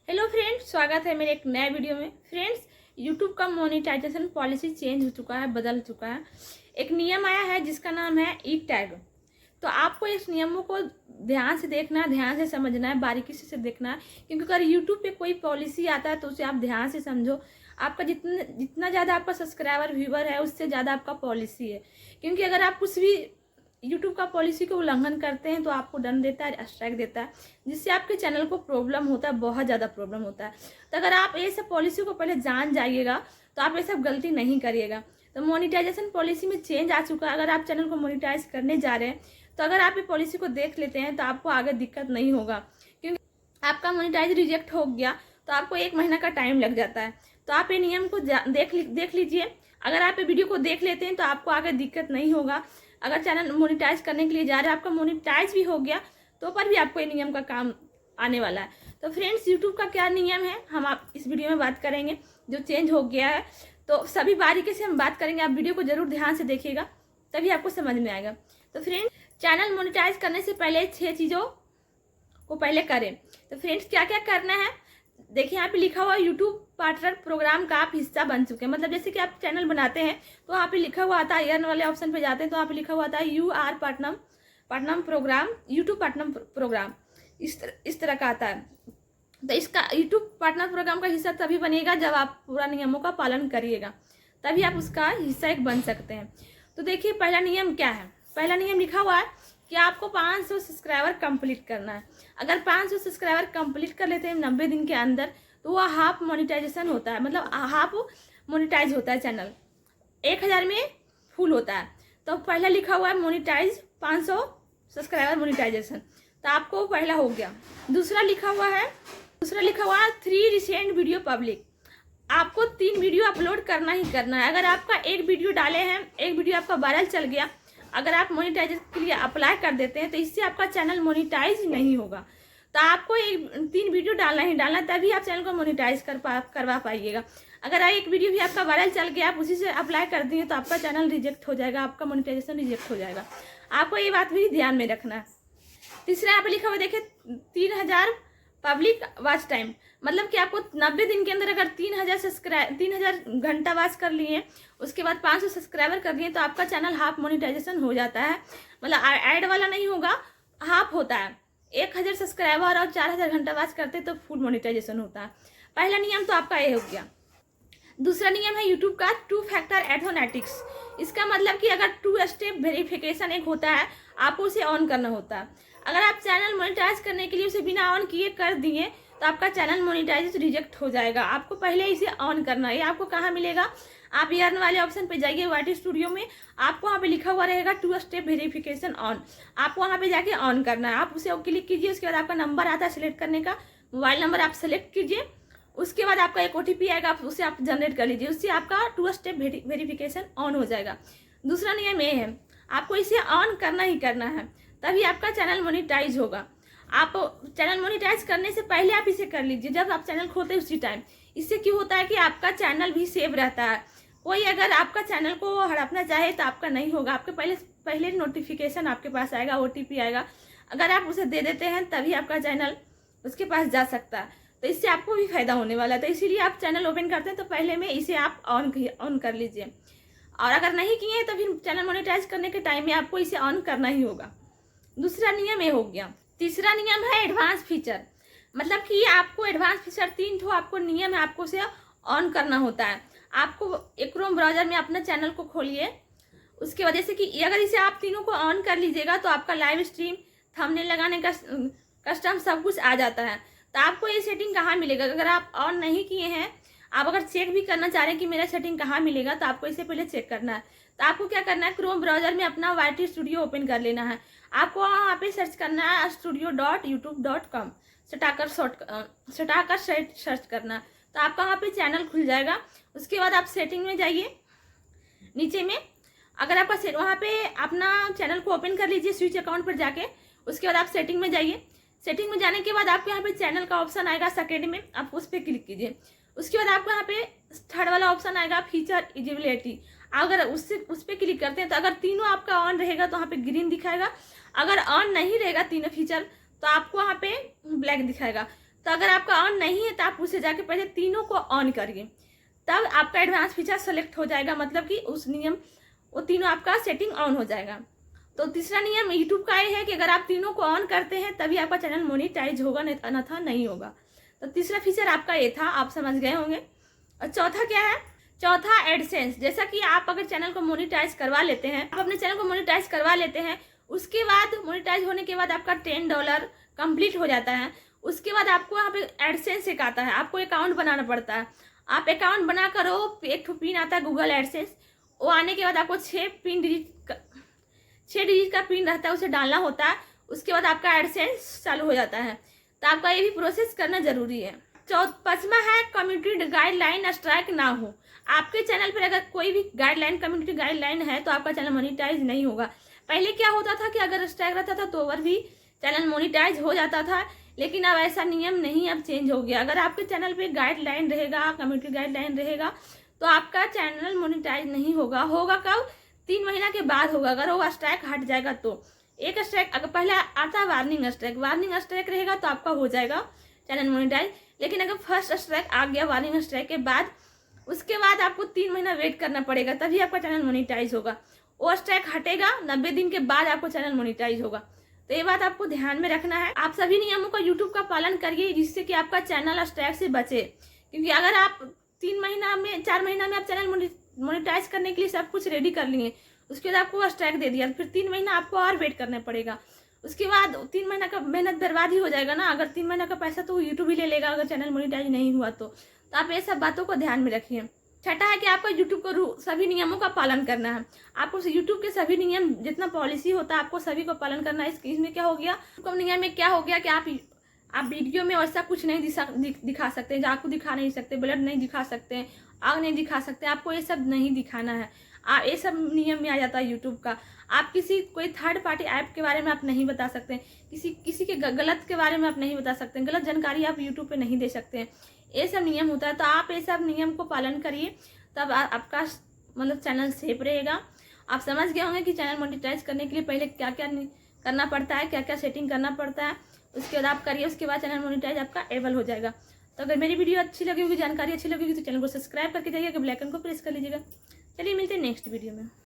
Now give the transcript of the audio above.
Hello friends, स्वागत है मेरे एक नए वीडियो में। फ्रेंड्स, यूट्यूब का मोनेटाइजेशन पॉलिसी चेंज हो चुका है, बदल चुका है। एक नियम आया है जिसका नाम है ई टैग। तो आपको इस नियमों को ध्यान से देखना है, ध्यान से समझना है, बारीकी से देखना है, क्योंकि अगर यूट्यूब पे कोई पॉलिसी आता है तो उसे आप ध्यान से समझो। आपका जितना ज़्यादा आपका सब्सक्राइबर व्यूवर है उससे ज़्यादा आपका पॉलिसी है। क्योंकि अगर आप कुछ भी यूट्यूब का पॉलिसी को उल्लंघन करते हैं तो आपको दंड देता है, स्ट्राइक देता है, जिससे आपके चैनल को प्रॉब्लम होता है, बहुत ज़्यादा प्रॉब्लम होता है। तो अगर आप ये सब पॉलिसी को पहले जान जाइएगा तो आप ये सब गलती नहीं करिएगा। तो मोनेटाइजेशन पॉलिसी में चेंज आ चुका है। अगर आप चैनल को मोनेटाइज करने जा रहे हैं तो अगर आप ये पॉलिसी को देख लेते हैं तो आपको आगे दिक्कत नहीं होगा, क्योंकि आपका मोनेटाइज रिजेक्ट हो गया तो आपको 1 महीना का टाइम लग जाता है। तो आप ये नियम को देख लीजिए। अगर आप ये वीडियो को देख लेते हैं तो आपको आगे दिक्कत नहीं होगा। अगर चैनल मोनेटाइज करने के लिए जा रहे हैं, आपका मोनेटाइज भी हो गया तो पर भी आपको ये नियम का काम आने वाला है। तो फ्रेंड्स, यूट्यूब का क्या नियम है हम आप इस वीडियो में बात करेंगे, जो चेंज हो गया है। तो सभी बारीकी से हम बात करेंगे, आप वीडियो को जरूर ध्यान से देखिएगा, तभी आपको समझ में आएगा। तो फ्रेंड्स, चैनल मोनेटाइज करने से पहले 6 चीज़ों को पहले करें। तो फ्रेंड्स, क्या क्या करना है देखिए, यहाँ पे लिखा हुआ यूट्यूब पार्टनर प्रोग्राम का आप हिस्सा बन चुके हैं। मतलब जैसे कि आप चैनल बनाते हैं तो वहाँ पे लिखा हुआ आता है, अर्न वाले ऑप्शन पे जाते हैं तो वहाँ पे लिखा हुआ आता है you are partner programme, YouTube partner programme, इस तरह का आता है। तो इसका यूट्यूब पार्टनर प्रोग्राम का हिस्सा तभी बनेगा जब आप पूरा नियमों का पालन करिएगा, तभी आप उसका हिस्सा एक बन सकते हैं। तो देखिए, पहला नियम क्या है। पहला नियम लिखा हुआ है कि आपको 500 सब्सक्राइबर कंप्लीट करना है। अगर 500 सब्सक्राइबर कंप्लीट कर लेते हैं 90 दिन के अंदर तो वह हाफ मोनेटाइजेशन होता है, मतलब हाफ मोनेटाइज होता है चैनल, 1000 में फुल होता है। तो पहला लिखा हुआ है मोनेटाइज 500 सब्सक्राइबर मोनेटाइजेशन, तो आपको पहला हो गया। दूसरा लिखा हुआ है 3 रिसेंट वीडियो पब्लिक। आपको 3 वीडियो अपलोड करना ही करना है। अगर आपका एक वीडियो डाले हैं, एक वीडियो आपका वायरल चल गया, अगर आप मोनेटाइज के लिए अप्लाई कर देते हैं तो इससे आपका चैनल मोनेटाइज नहीं होगा। तो आपको 3 वीडियो डालना ही डालना, तभी आप चैनल को मोनेटाइज करवा पाइएगा। अगर एक वीडियो भी आपका वायरल चल गया, आप उसी से अप्लाई कर दिए तो आपका चैनल रिजेक्ट हो जाएगा, आपका मोनेटाइजेशन रिजेक्ट हो जाएगा। आपको ये बात भी ध्यान में रखना है। तीसरा यहाँ पे लिखा हुआ देखिए 3000 पब्लिक वॉच टाइम, मतलब कि आपको 90 दिन के अंदर अगर 3000 घंटा वॉच कर लिए, उसके बाद 500 सब्सक्राइबर कर लिए तो आपका चैनल हाफ मोनेटाइजेशन हो जाता है। मतलब ऐड वाला नहीं होगा, हाफ होता है। 1000 सब्सक्राइबर और 4000 घंटा वॉच करते तो फुल मोनेटाइजेशन होता है। पहला नियम तो आपका ये हो गया। दूसरा नियम है यूट्यूब का 2 फैक्टर एथोनेटिक्स। इसका मतलब कि अगर 2 स्टेप वेरिफिकेशन एक होता है, आपको उसे ऑन करना होता है। अगर आप चैनल मोनेटाइज करने के लिए उसे बिना ऑन किए कर दिए तो आपका चैनल मोनेटाइज रिजेक्ट हो जाएगा। आपको पहले इसे ऑन करना है। ये आपको कहाँ मिलेगा, आप अर्न वाले ऑप्शन पे जाइए, वाटी स्टूडियो में आपको वहाँ पे लिखा हुआ रहेगा 2 स्टेप वेरिफिकेशन ऑन। आपको वहाँ पे जाके ऑन करना है। आप उसे क्लिक कीजिए, उसके बाद आपका नंबर आता है सिलेक्ट करने का, मोबाइल नंबर आप सेलेक्ट कीजिए। उसके बाद आपका एक OTP आएगा, उसे आप जनरेट कर लीजिए, उससे आपका 2 स्टेप वेरिफिकेशन ऑन हो जाएगा। दूसरा नियम ये है, आपको इसे ऑन करना ही करना है, तभी आपका चैनल मोनेटाइज होगा। आप चैनल मोनेटाइज करने से पहले आप इसे कर लीजिए, जब आप चैनल खोलते हैं उसी टाइम। इससे क्यों होता है कि आपका चैनल भी सेव रहता है। कोई अगर आपका चैनल को हड़पना चाहे तो आपका नहीं होगा। आपके पहले नोटिफिकेशन आपके पास आएगा, OTP आएगा, अगर आप उसे दे देते हैं तभी आपका चैनल उसके पास जा सकता है। तो इससे आपको भी फायदा होने वाला है। तो इसीलिए आप चैनल ओपन करते हैं तो पहले में इसे आप ऑन कर लीजिए, और अगर नहीं किए तो फिर चैनल मोनेटाइज करने के टाइम में आपको इसे ऑन करना ही होगा। दूसरा नियम ये हो गया। तीसरा नियम है एडवांस फीचर, मतलब कि आपको एडवांस फीचर 3 ठो आपको नियम है, आपको उसे ऑन करना होता है। आपको एक क्रोम ब्राउजर में अपना चैनल को खोलिए, उसके वजह से कि अगर इसे आप तीनों को ऑन कर लीजिएगा तो आपका लाइव स्ट्रीम, थंबनेल लगाने का कस्टम सब कुछ आ जाता है। तो आपको ये सेटिंग कहाँ मिलेगा, अगर आप ऑन नहीं किए हैं, आप अगर चेक भी करना चाह रहे हैं कि मेरा सेटिंग कहाँ मिलेगा, तो आपको इसे पहले चेक करना है। तो आपको क्या करना है, क्रोम ब्राउजर में अपना वाटी स्टूडियो ओपन कर लेना है। आपको वहाँ पे सर्च करना है studio.youtube.com, सटाकर सर्च करना है, तो आपका वहाँ पे चैनल खुल जाएगा। उसके बाद आप सेटिंग में जाइए, नीचे में अगर आपका वहाँ पे अपना चैनल को ओपन कर लीजिए स्विच अकाउंट पर जाके। उसके बाद आप सेटिंग में जाइए। सेटिंग में जाने के बाद आपको यहाँ पे चैनल का ऑप्शन आएगा सेकेंड में, आप उस पर क्लिक कीजिए। उसके बाद आपको यहाँ पे थर्ड वाला ऑप्शन आएगा फीचर एलिजिबिलिटी। अगर उस पर क्लिक करते हैं तो अगर तीनों आपका ऑन रहेगा तो वहाँ पे ग्रीन दिखाएगा, अगर ऑन नहीं रहेगा तीनों फीचर तो आपको वहाँ पे ब्लैक दिखाएगा। तो तो अगर आपका ऑन नहीं है तो आप उससे जाके पहले तीनों को ऑन करिए, तब आपका एडवांस फीचर सेलेक्ट हो जाएगा, मतलब कि उस नियम वो तीनों आपका सेटिंग ऑन हो जाएगा। तो तीसरा नियम यूट्यूब का ये है कि अगर आप तीनों को ऑन करते हैं तभी आपका चैनल मोनेटाइज होगा, अन्यथा नहीं होगा। तो तीसरा फीचर आपका ये था, आप समझ गए होंगे। और चौथा क्या है? चौथा एडसेंस। जैसा कि आप अगर चैनल को मोनेटाइज करवा लेते हैं, आप अपने चैनल को मोनेटाइज करवा लेते हैं, उसके बाद मोनेटाइज होने के बाद आपका $10 कंप्लीट हो जाता है। उसके बाद आपको यहाँ पे एडसेंस एक आता है, आपको अकाउंट बनाना पड़ता है। आप अकाउंट बना कर एक पिन आता है गूगल एडसेंस, वो आने के बाद आपको 6 डिजिट का पिन रहता है, उसे डालना होता है। उसके बाद आपका एडसेंस चालू हो जाता है। तो आपका ये भी प्रोसेस करना जरूरी है। पांचवा है कम्युनिटी गाइडलाइन स्ट्राइक ना हो। आपके चैनल पर अगर कोई भी गाइडलाइन, कम्युनिटी गाइडलाइन है तो आपका चैनल मोनेटाइज नहीं होगा। पहले क्या होता था कि अगर स्ट्राइक रहता था तो ओवर भी चैनल मोनेटाइज हो जाता था, लेकिन अब ऐसा नियम नहीं, अब चेंज हो गया। अगर आपके चैनल पे गाइडलाइन रहेगा, कम्युनिटी गाइडलाइन रहेगा, तो आपका चैनल मोनेटाइज नहीं होगा। होगा कब? 3 महीना के बाद होगा, अगर वो स्ट्राइक हट जाएगा तो। एक स्ट्राइक अगर पहले आता है वार्निंग स्ट्राइक रहेगा तो आपका हो जाएगा चैनल मोनेटाइज। लेकिन अगर फर्स्ट स्ट्राइक आ गया वार्निंग स्ट्राइक के बाद, उसके बाद आपको 3 महीना वेट करना पड़ेगा, तभी आपका चैनल मोनेटाइज होगा। वो स्ट्राइक हटेगा 90 दिन के बाद आपको चैनल मोनेटाइज होगा। तो ये बात आपको ध्यान में रखना है। आप सभी नियमों का यूट्यूब का पालन करिए, जिससे कि आपका चैनल स्ट्राइक से बचे। क्योंकि अगर आप 4 महीना में आप चैनल मोनेटाइज करने के लिए सब कुछ रेडी कर लिए, उसके बाद आपको स्ट्राइक दे दिया, फिर 3 महीना आपको और वेट करना पड़ेगा। उसके बाद 3 महीना का मेहनत बर्बाद ही हो जाएगा ना। अगर 3 महीना का पैसा तो यूट्यूब ही ले लेगा अगर चैनल मोनेटाइज नहीं हुआ तो आप ये सब बातों को ध्यान में रखिए। छठा है कि आपको यूट्यूब को सभी नियमों का पालन करना है। आपको यूट्यूब के सभी नियम, जितना पॉलिसी होता है, आपको सभी को पालन करना है। इसमें क्या हो गया, नियम में क्या हो गया कि आप वीडियो में वैसा कुछ नहीं दिखा सकते, चाकू दिखा नहीं सकते, ब्लड नहीं दिखा सकते, आग नहीं दिखा सकते, आपको ये सब नहीं दिखाना है। आप ये सब नियम में आ जाता है यूट्यूब का। आप कोई थर्ड पार्टी ऐप के बारे में आप नहीं बता सकते, किसी के गलत के बारे में आप नहीं बता सकते, गलत जानकारी आप यूट्यूब पे नहीं दे सकते। ये सब नियम होता है, तो आप ये सब नियम को पालन करिए, तब आपका मतलब चैनल सेफ रहेगा। आप समझ गए होंगे कि चैनल मोनेटाइज करने के लिए पहले क्या क्या करना पड़ता है, क्या क्या सेटिंग करना पड़ता है। उसके बाद आप करिए, उसके बाद चैनल मोनेटाइज आपका एबल हो जाएगा। तो अगर मेरी वीडियो अच्छी लगी होगी, जानकारी अच्छी लगी होगी, तो चैनल को सब्सक्राइब करके जाइएगा, बेल आइकन को प्रेस कर लीजिएगा। चलिए मिलते हैं नेक्स्ट वीडियो में।